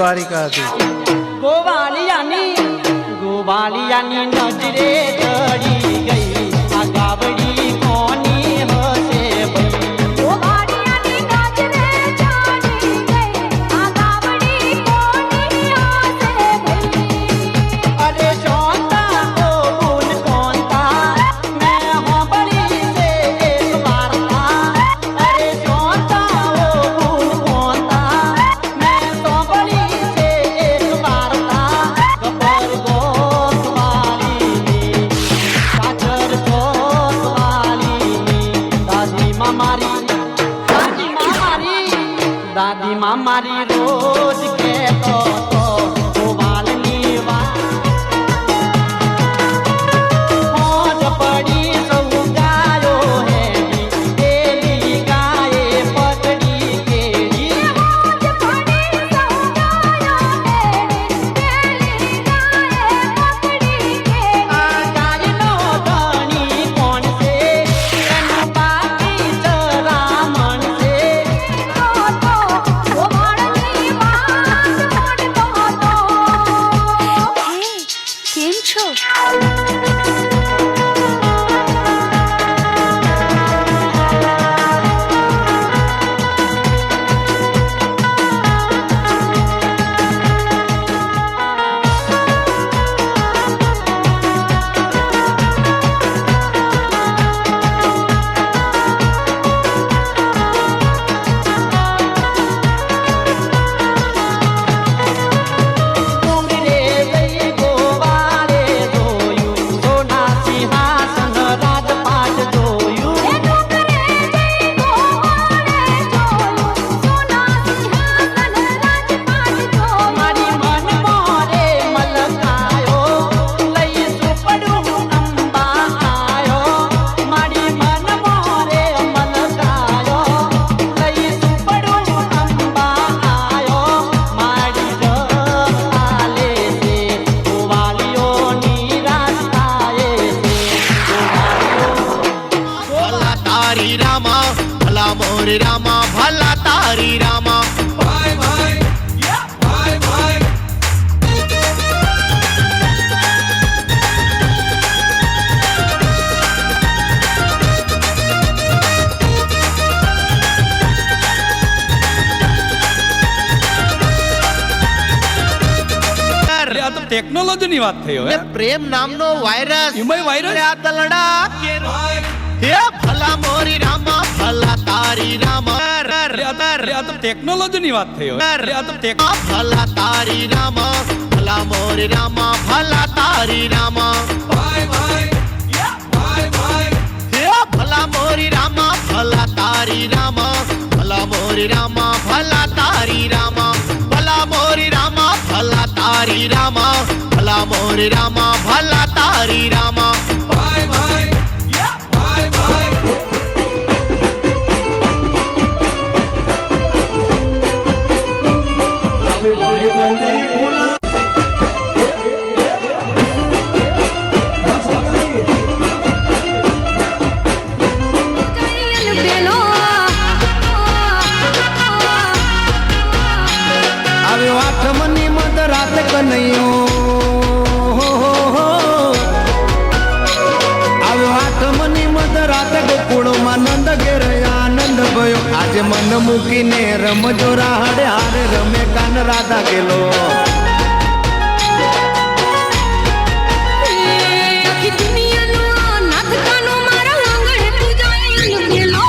દ્વારિકાથી. ગોવાળિયાની નજરે ચડી ગઈ આ ગાવડી કોની હશે ભાઈ. ગોવાળિયાની નજરે ચડી ગઈ આ ગાવડી કોની હશે ભાઈ. અરે શોનતા ઓ બોલ કોનતા મેં હોબળી છે એક વાર્તા. અરે શોનતા ઓ બોલ કોનતા મેં હોબળી છે એક વાર્તા. ગબર ગોસવાલીની કાચર ગોસવાલીની દાદીમાં મારી રોજ કહેતો તો ગોવાળની વાત. મોજ પડી સૌ ગાયો હેડી પેલી ગાયે પકડી કેડી. મોજ પડી સૌ ગાયો હેડી પેલી ગાયે પકડી કેડી. આ ગાયનો ધણી કોણ છે એનું બાકી ચરામણ છે. તો ગોવાળની વાત મોડતો હતો. કેમ છો? ડુંગરે જઈ ગોવાળે જોયું સોના સિંહાસન રાજપાટ જોયું. એ ડુંગરે જઈ ગોવાળે જોયું સોના સિંહાસન રાજપાટ જોયું. મારી મન મોરે મલકાયો લઈ સુપડું અંબા આયો. મારી મન મોરે મલકાયો લઈ સુપડું અંબા આયો. મારી જપાલે છે ગોવાળીઓની રાસ્તાએ છે ભલા તારી રામા ભલા મોરી રામા ભલા તારી રામા આ તો ટેકનોલોજી ની વાત થઈ હવે. પ્રેમ નામનો વાયરસ એમાંય વાયરસ? આ દલડા હે ભલા મોરી રામા ભલા તારી રામા આ તો ટેકનોલોજી ની વાત થઈ હવે. આ તો ભલા તારી રામા ભલા મોરી રામા ભલા તારી રામા હે ભલા મોરી રામા ભલા તારી રામા ભલા મોરી રામા ભલા તારી રામા ભલા મોરી રામા ભલા તારી રામા ભલા મોરી રામા ભલા તારી રામા બેલો આવ્યો આઠમની મધ રાત કનૈયો, આવ્યો આઠમની મધ રાત ગોકુળમાં નંદ ઘેર આનંદ ભયો. આજે મન મૂકીને રમજો રાહડે હારે રમે કાન રાધા ગેલો. આખી દુનિયાનો નાથ કાનો મારા આંગણે પૂજાય બેલો.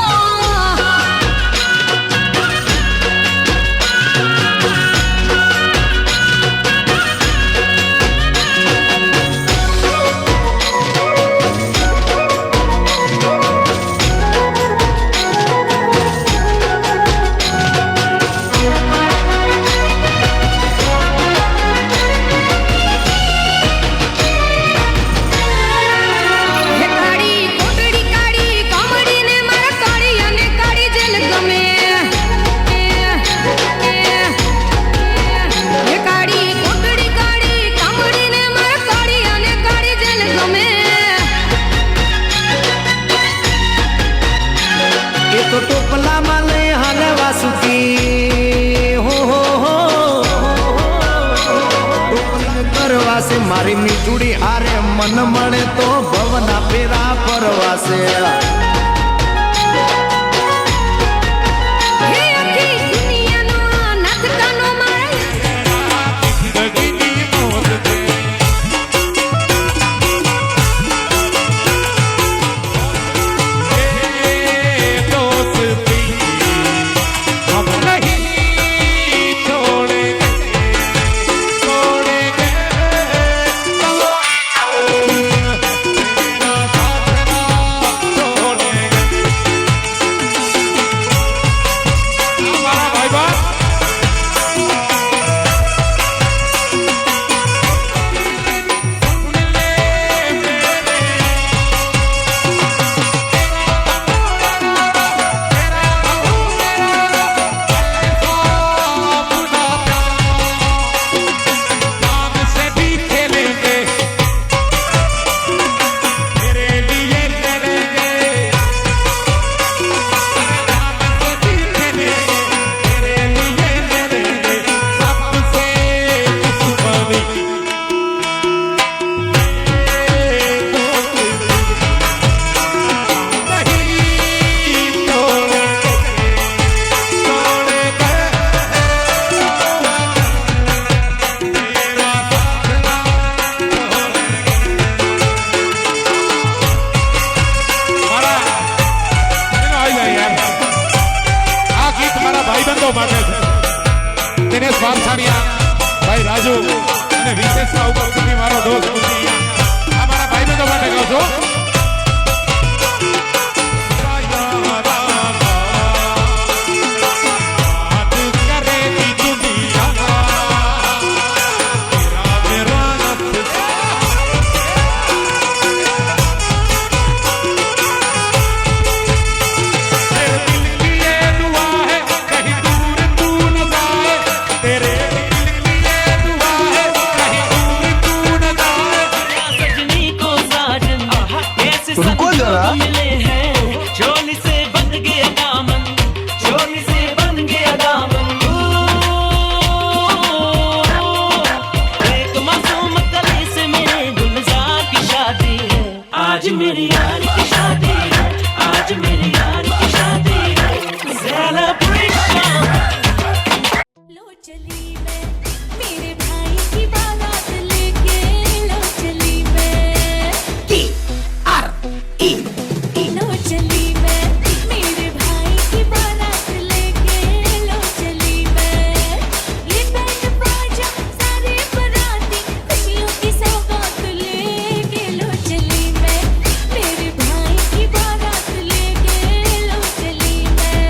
મારી મીઠુડી હારે મન મળે તો ભવના ફેરા પરવાસે હે આખી દુનિયાનો નાથ કાનો મારે દિનેશ વારસાણીયા ભાઈ રાજુ અને વિશેષમાં ઉપસ્થિતિ મારો દોસ્ત મુનિયા આ મારા ભાઈબંધો માટે કહું છું रुको जरा मिले हैं चोली से बन गया दामन चोली से बन गया दामन एक मासूम कली से मेरे गुलजार की शादी है आज मेरी यार की शादी है आज मेरी यार की शादी है सेलिब्रेशन लो चली मैं मेरे भाई की बारात लेके लो चली मैं लो चली मैं मेरे भाई की बारात लेके लो चली मैं ये बैंड बाजा सारे बराती खुशियों की सौगात लेके लो चली मैं मेरे भाई की बारात लेके लो चली मैं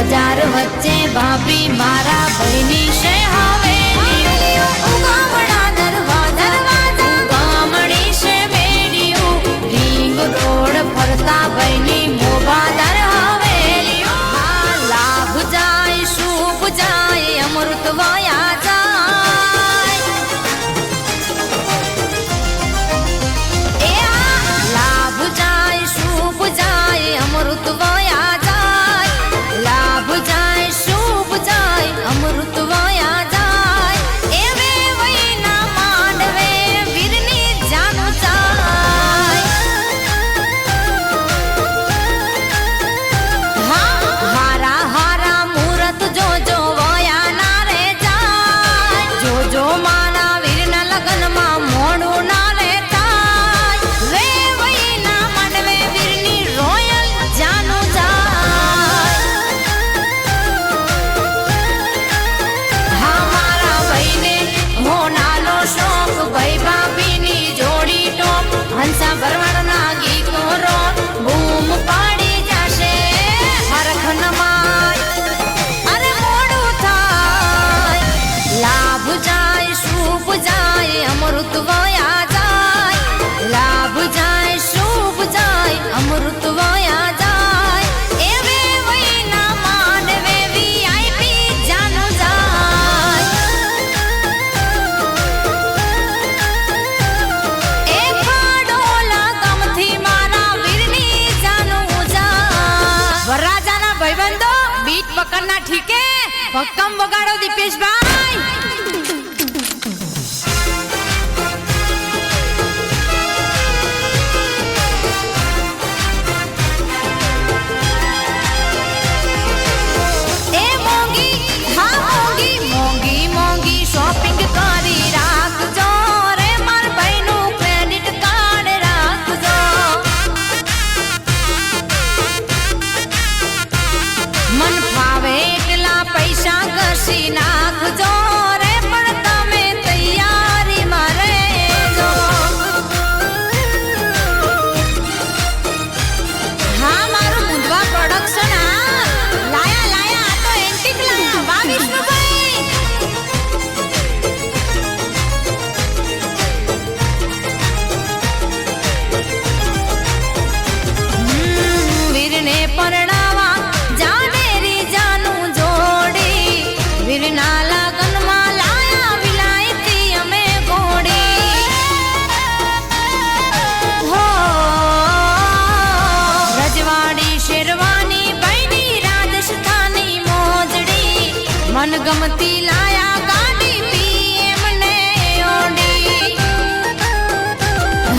બજાર વચ્ચે ભાભી મારા ભાઈની છે હવેલીઓ ઉગામણા દરવાજા ઉગામણી છે બેડીઓ રીંગ રોડ ફરતા ભાઈની મોભાદાર હવેલીઓ આ લાભ જાય શુભ જાય અમૃત વયા જાય એ આ લાભ જાય શુભ જાય અમૃત વયા જાય લાભ જાય શુભ જાય અમૃત વયા જાય એવે વૈના માંડવે વીરની જાનું જાય હા હારા હારા મુહૂર્ત જોજો વયા ના રે જાય જોજો માના વીરના લગનમાં મોડું ના રે થાય રે વૈના માંડવે વીરની રોયલ જાનું જાય હા મારા ભાઈને હોનાનો શોખ ભાઈ ભાભીની જોડી ટોપ હંસા ભરવાડના ગીતો રોટ બૂમ પાડી જશે હરખન માય અરે મોડું થાય લાભ જાય શુભ જાય અમૃત વયા જાય લાભ જાય શુભ જાય અમૃત વયા જાય એવે વૈના માંડવે VIP જાનું જાય એ ખાડોલા ગામથી મારા વીરની જાનું જાય વરરાજાના ભાઈબંધો બીટ પકડના ઠીકે ભક્કમ વગાડો દીપેશભાઈ એ મોંઘી હા મોંઘી મોંઘી મોંઘી શોપિંગ કરી રાખજો રે માર ભાઈનું ક્રેડિટ કાર્ડ રાખજો મન ફાવે એટલા પૈસા ઘસી નાખજો રે પણ તમે તૈયારીમાં રહેજો હા મારું મુંદવા પ્રોડક્શન લાયા લાયા આ તો એન્ટિક લાયા વાહ વિષ્ણુભાઈ વીરને પરણાવા જાનેરી જાનું જોડી વીરના લગનમાં લાયા વિલાયતી અમે ઘોડી હો રજવાડી શેરવાની ભાઈની રાજસ્થાની મોજડી મનગમતી લાયા ગાડી PM ને ઓડી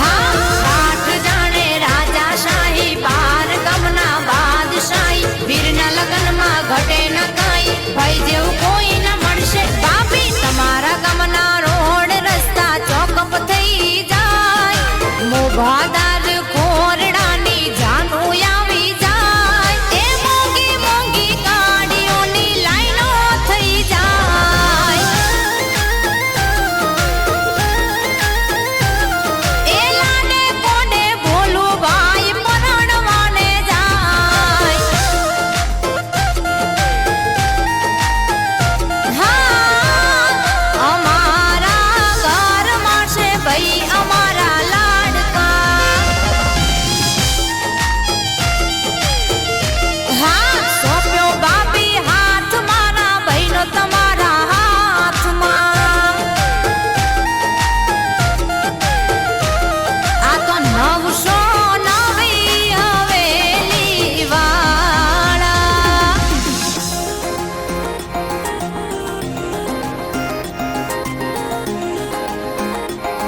હા આઠ જાણે રાજાશાહી બાર ગમના બાદશાહી વીરના લગનમાં ઘટે ન કાંઈ ભાઈ જેવું કોઈ ન મળશે ભાભી તમારા ગમના રોડ રસ્તા ચોકઅપ થઈ જાય મોભાદાર ખોરડાની જાનું આવી જાય એ મોંઘી મોંઘી ગાડીઓની લાઈનો થઈ જાય એ લાડે કોડે ભોલું ભાઈ પરણવાને જાય હા અમારા ઘરમાં છે ભાઈ અમારા લાડકા હા સોંપ્યો બાપી હાથ મારા ભાઈનો તમારા હાથમાં આ તો 909 હવેલી વાળા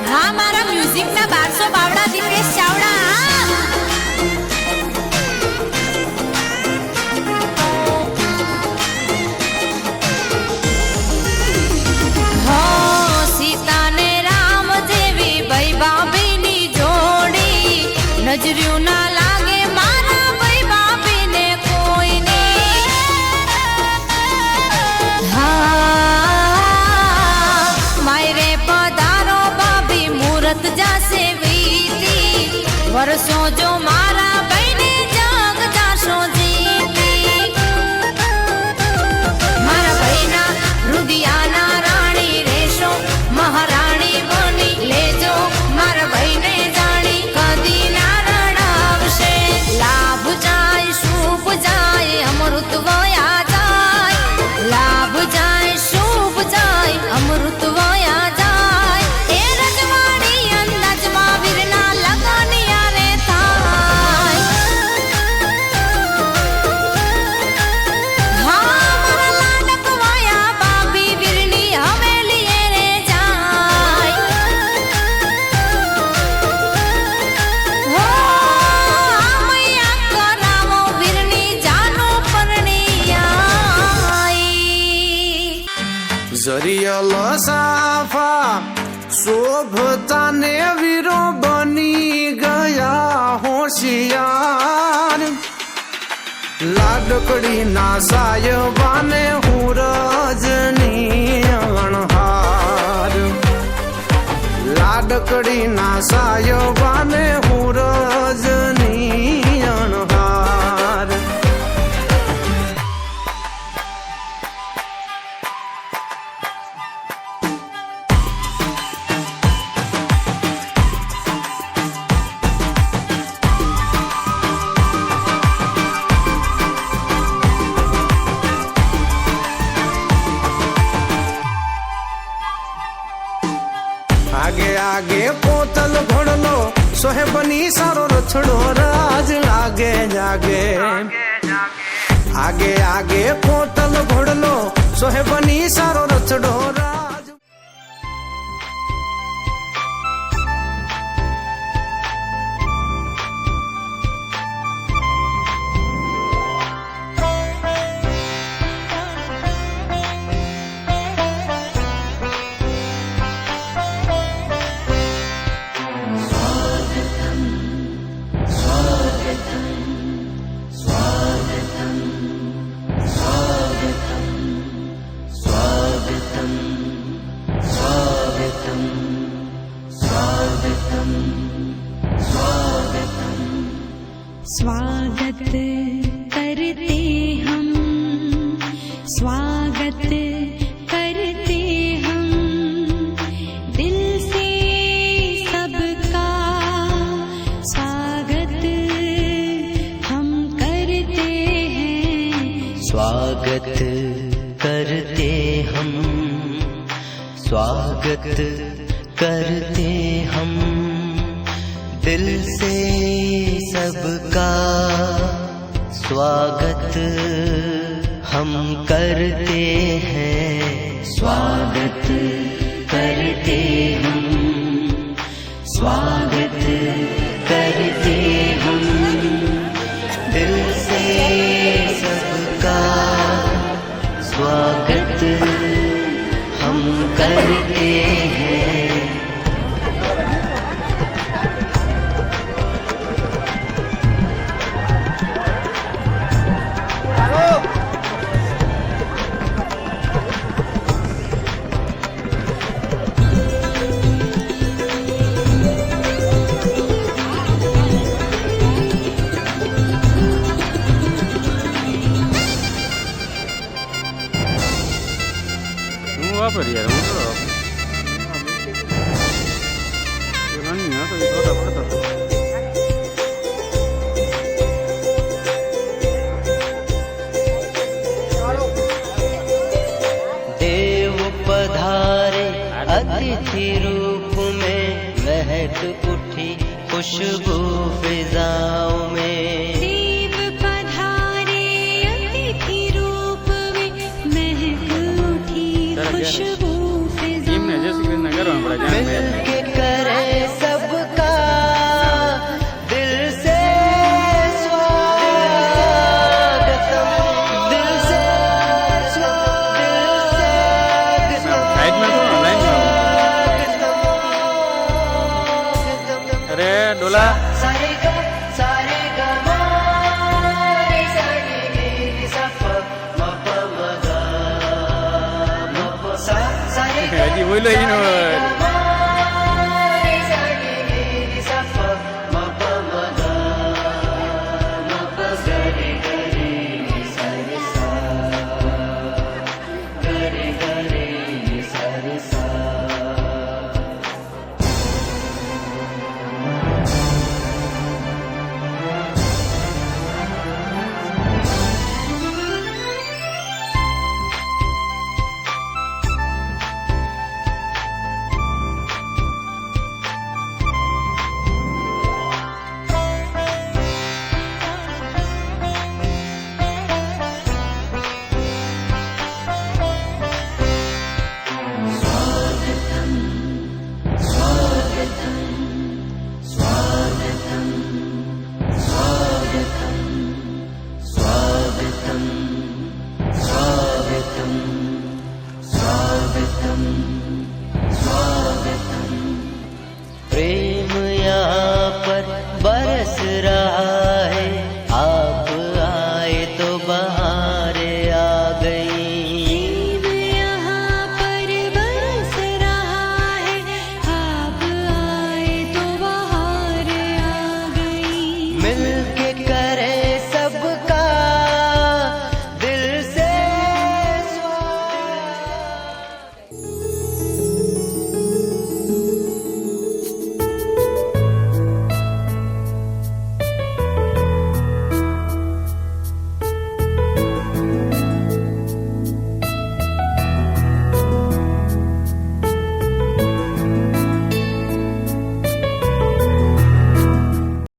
હા મારા મ્યુઝિકના 1200 બાવડા દીપેશ ચાવડા હો સીતા ને રામ જેવી ભાઈ ભાભીની જોડી નજર્યું ના લાગે મારા ભાઈ ભાભીને કોઈની હા માયરે પધારો ભાભી મુહૂર્ત જાશે વીતી વર્ષો જો મારા ભાઈને જગ જાશો જીતી જરિયલ સાફા શોભતાને વીરો બની ગયા હોશિયાર લાડકડી ના સાયબાને હુરજની અણહાર લાડકડી ના સાયબાને હુરજની અણહાર આગે આગે પોતલ ઘોડલો સોહેબની સારો રથડો રાજ લાગે જાગે આગે આગે પોતલ ઘોડલો સોહેબની સારો રથડો રાજ स्वागत करते हम स्वागत करते हम दिल से सबका स्वागत हम करते हैं स्वागत करते हम स्वागत करते हम दिल से सबका स्वागत हम करते हैं स्वागत करते हम स्वागत करते हम दिल से सबका स्वागत हम करते हैं વાપર યાર હું તો નાની ના તો એ થોડા પડતા देव पधारे अतिथि रूप में महक उठी खुशबू फिजाओं में देव पधारे अतिथि रूप में महक उठी खुशबू એમને જે શ્રી કૃષ્ણ કરવા પડે જાણ मिल के करे सबका दिल से स्वागतम दिल से સાઈડમાં તો લાઈનમાં અરે ડોલા सारे ग सारे ग मारे सारे रे सा प म प म ग म प सा सारे ग હજી બોલો એનો